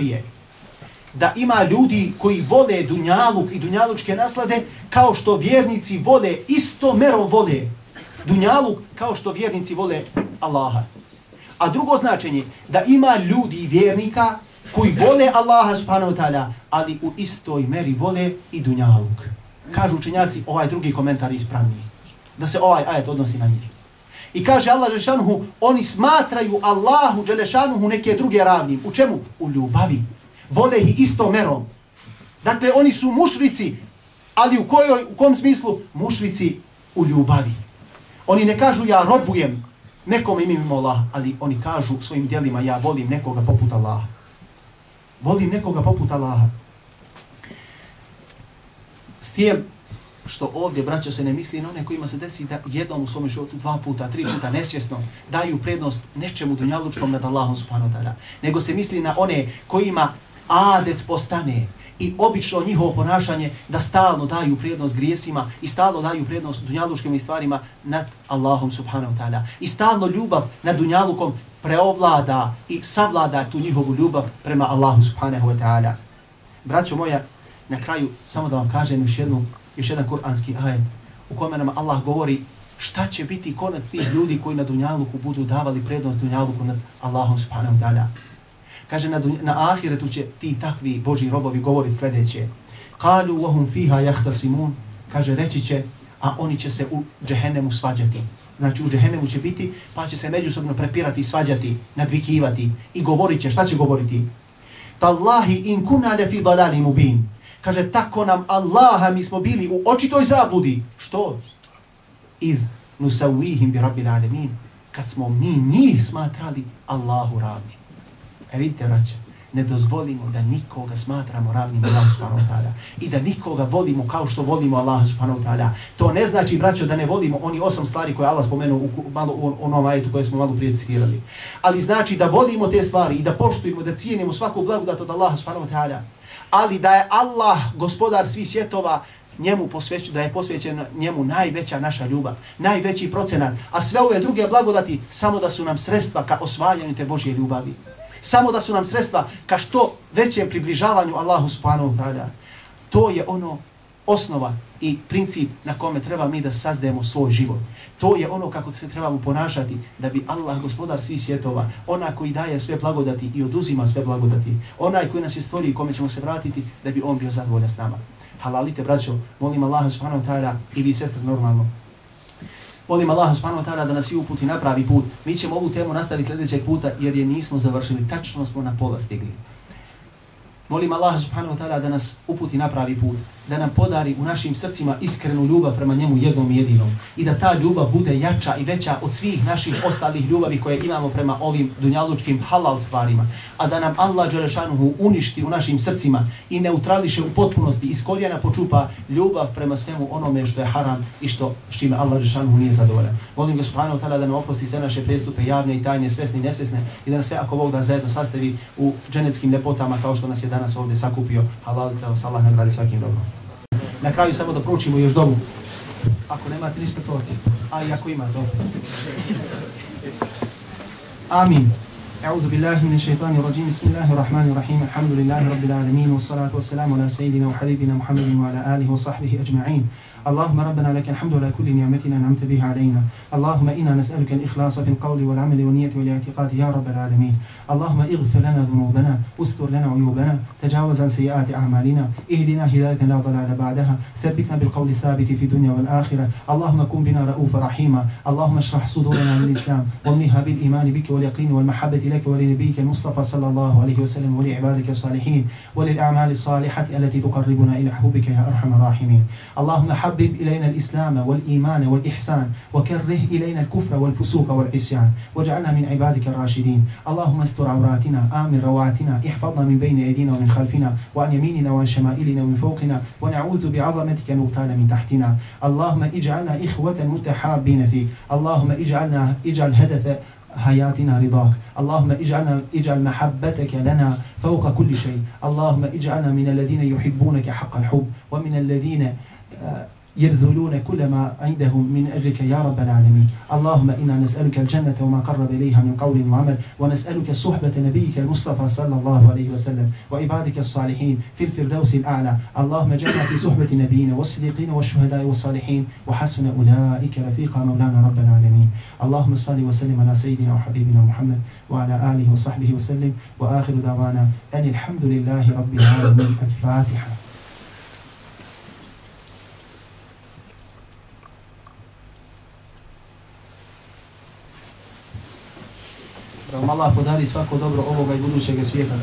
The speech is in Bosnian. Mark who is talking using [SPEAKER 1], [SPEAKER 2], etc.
[SPEAKER 1] je da ima ljudi koji vole dunjaluk i dunjalučke naslade kao što vjernici vole, isto merom vole dunjaluk kao što vjernici vole Allaha. A drugo značenje, da ima ljudi i vjernika koji vole Allaha subhanahu wa ta'ala, ali u istoj meri vole i dunjaluk. Kažu učenjaci, ovaj drugi komentar je ispravniji. Da se ovaj ajet odnosi na njih. I kaže Allah Đelešanuhu, oni smatraju Allahu Đelešanuhu neke druge ravnim. U čemu? U ljubavi. Vole ih isto merom. Dakle, oni su mušrici, ali u kom smislu? Mušrici u ljubavi. Oni ne kažu ja robujem nekom mimo Allaha, ali oni kažu svojim djelima ja volim nekoga poput Allaha. Volim nekoga poput Allaha. S tijem što ovdje, braćo, se ne misli na one kojima se desi da jednom u svom životu 2 puta, 3 puta nesvjesno daju prednost nečemu dunjalučkom nad Allahom subhanahu wa ta'ala. Nego se misli na one kojima adet postane i obično njihovo ponašanje da stalno daju prednost grijesima i stalno daju prednost dunjalučkim stvarima nad Allahom subhanahu wa ta'ala. I stalno ljubav nad dunjalukom preovlada i savlada tu njihovu ljubav prema Allahu subhanahu wa ta'ala. Braćo moja, na kraju samo da vam kažem još jedan kuranski ajet u kome nam Allah govori šta će biti konac tih ljudi koji na dunjaluku budu davali prednost dunjaluku nad Allahom subhanahu wa ta'ala. Kaže, na ahiretu će ti takvi Božji robovi govoriti sljedeće. Qalu wa hum fiha yahtasimun. Kaže, reći će, a oni će se u džehennemu svađati. Znači u džehennemu će biti, pa će se međusobno prepirati, svađati, nadvikivati i govorit će, šta će govoriti? Tallahi in kunna lefi dalali mubin. Kaže, tako nam Allaha, mi smo bili u očitoj zabludi. Što? Idh nusawihim bi rabbil alamin. Kad smo mi njih smatrali Allahu ravni. Vidite, braće, ne dozvolimo da nikoga smatramo ravnim Allahu subhanahu wa ta'ala i da nikoga volimo kao što volimo Allaha subhanahu wa ta'ala. To ne znači, braćo, da ne volimo oni 8 stvari koje Allah spomenuo u onom ajetu koje smo malo prije citirali. Ali znači da volimo te stvari i da poštujemo, da cijenimo svaku blagodat od Allaha subhanahu wa ta'ala. Ali da je Allah gospodar svih svjetova, da je posvećen njemu najveća naša ljubav, najveći procenat, a sve ove druge blagodati samo da su nam sredstva ka osvajanju te Božje ljubavi. Samo da su nam sredstva ka što većem približavanju Allahu subhanahu wa ta'ala. To je ono osnova i princip na kome treba mi da sazdajemo svoj život. To je ono kako se trebamo ponašati da bi Allah, gospodar svih svjetova, onaj koji daje sve blagodati i oduzima sve blagodati, onaj koji nas je stvorio i kome ćemo se vratiti, da bi on bio zadovoljan s nama. Halalite, braćo, molim Allaha subhanahu wa ta'ala i vi, sestre, normalno. Molim Allaha subhanahu wa ta'ala da nas i uputi na pravi put. Mi ćemo ovu temu nastaviti sljedećeg puta jer je nismo završili. Tačno smo na pola stigli. Molim Allaha subhanahu wa ta'ala da nas uputi na pravi put, da nam podari u našim srcima iskrenu ljubav prema njemu jednom i jedinom i da ta ljubav bude jača i veća od svih naših ostalih ljubavi koje imamo prema ovim dunjalučkim halal stvarima, a da nam Allah Đelešanuhu uništi u našim srcima i neutrališe u potpunosti, iz korijena počupa ljubav prema svemu onome što je haram i s čime Allah Đelešanuhu nije zadovoljan. Molim ga subhanahu wa ta'ala da nam oprosti sve naše prestupe, javne i tajne, svesne i nesvesne, i da nas sve ako Bog da zajedno sastavi u dženeckim ljepotama kao što nas je danas ovdje sakupio. Halal, da vas Allah nagradi svakim dobrom. Na kraju samo da proučimo još dovu. Ako nemate ništa protiv, a i ako ima, dobro. Amin. أعوذ بالله من الشيطان الرجيم بسم الله الرحمن الرحيم الحمد لله رب العالمين والصلاة والسلام على سيدنا وحبيبنا محمد وعلى آله وصحبه أجمعين اللهم ربنا لك الحمد على كل نعمتنا أنعمت بها علينا اللهم إنا نسألك الإخلاص في القول والعمل والنية والاعتقاد يا رب العالمين اللهم اغفر لنا ذنوبنا واستر لنا عيوبنا تجاوز عن سيئات أعمالنا اهدنا هداية لا ضلال بعدها ثبتنا بالقول الثابت في الدنيا والآخرة اللهم كن بنا رؤوفا رحيما اللهم اشرح صدورنا للإسلام واملها بالإيمان بك واليقين والمحبة لك ولنبيك المصطفى صلى الله عليه وسلم ولعبادك الصالحين وللأعمال الصالحة التي تقربنا إلى حبك يا أرحم الراحمين اللهم حبب إلينا الإسلام والإيمان والإحسان وكره إلينا الكفر والفسوق والعصيان واجعلنا من عبادك الراشدين اللهم استر عوراتنا آمن روعاتنا احفظنا من بين أيدينا ومن خلفنا وعن يميننا وعن شمائلنا ومن فوقنا ونعوذ بعظمتك أن نغتال من تحتنا اللهم اجعلنا إخوة متحابين فيك اللهم اجعل هدف حياتنا رضاك اللهم اجعل محبتك لنا فوق كل شيء اللهم اجعلنا من الذين يحبونك حق الحب ومن الذين يبذلون كل ما عندهم من أجلك يا رب العالمين. اللهم إنا نسألك الجنة وما قرب إليها من قول وعمل، ونسألك صحبة نبيك المصطفى صلى الله عليه وسلم وعبادك الصالحين في الفردوس الأعلى. اللهم اجعلنا في صحبة نبينا والصديقين والشهداء والصالحين وحسن أولئك رفيقا مولانا رب العالمين. اللهم صل وسلم على سيدنا وحبيبنا محمد وعلى آله وصحبه وسلم، وآخر دعوانا أن الحمد لله رب العالمين. الفاتحة. Da vam Allah podari svako dobro ovoga i budućeg svijeta.